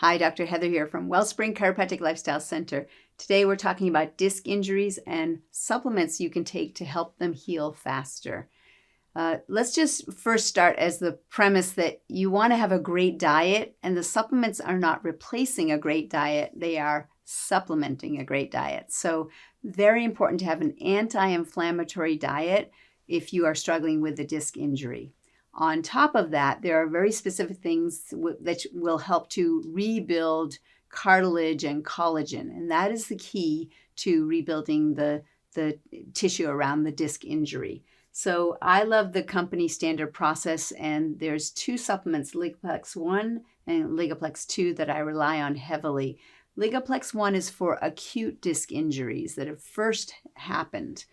Hi, Dr. Heather here from Wellspring Chiropractic Lifestyle Center. Today we're talking about disc injuries and supplements you can take to help them heal faster. Let's just first start as the premise that you want to have a great diet, and the supplements are not replacing a great diet, they are supplementing a great diet. So very important to have an anti-inflammatory diet if you are struggling with a disc injury. On top of that, there are very specific things that will help to rebuild cartilage and collagen, and that is the key to rebuilding the tissue around the disc injury. So I love the company standard process, and there's two supplements, Ligaplex 1 and Ligaplex 2, that I rely on heavily. Ligaplex 1 is for acute disc injuries that have first happened.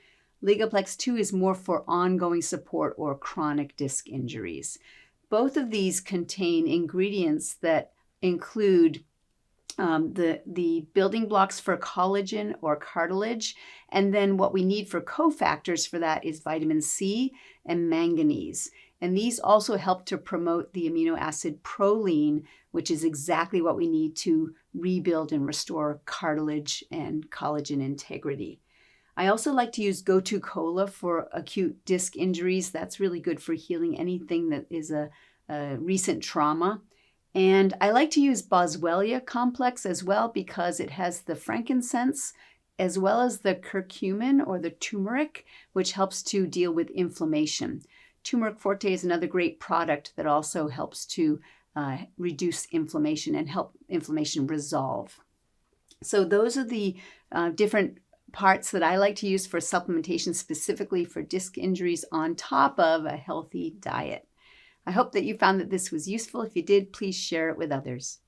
Ligaplex 2 is more for ongoing support or chronic disc injuries. Both of these contain ingredients that include the building blocks for collagen or cartilage, and then what we need for cofactors for that is vitamin C and manganese. And these also help to promote the amino acid proline, which is exactly what we need to rebuild and restore cartilage and collagen integrity. I also like to use 𝒂𝒐𝒂𝒏 Cola for acute disc injuries. That's really good for healing anything that is a recent trauma. And I like to use boswellia complex as well because it has the frankincense as well as the curcumin or the turmeric, which helps to deal with inflammation. Turmeric forte is another great product that also helps to reduce inflammation and help inflammation resolve. So those are the different parts that I like to use for supplementation specifically for disc injuries on top of a healthy diet. I hope that you found that this was useful. If you did, please share it with others.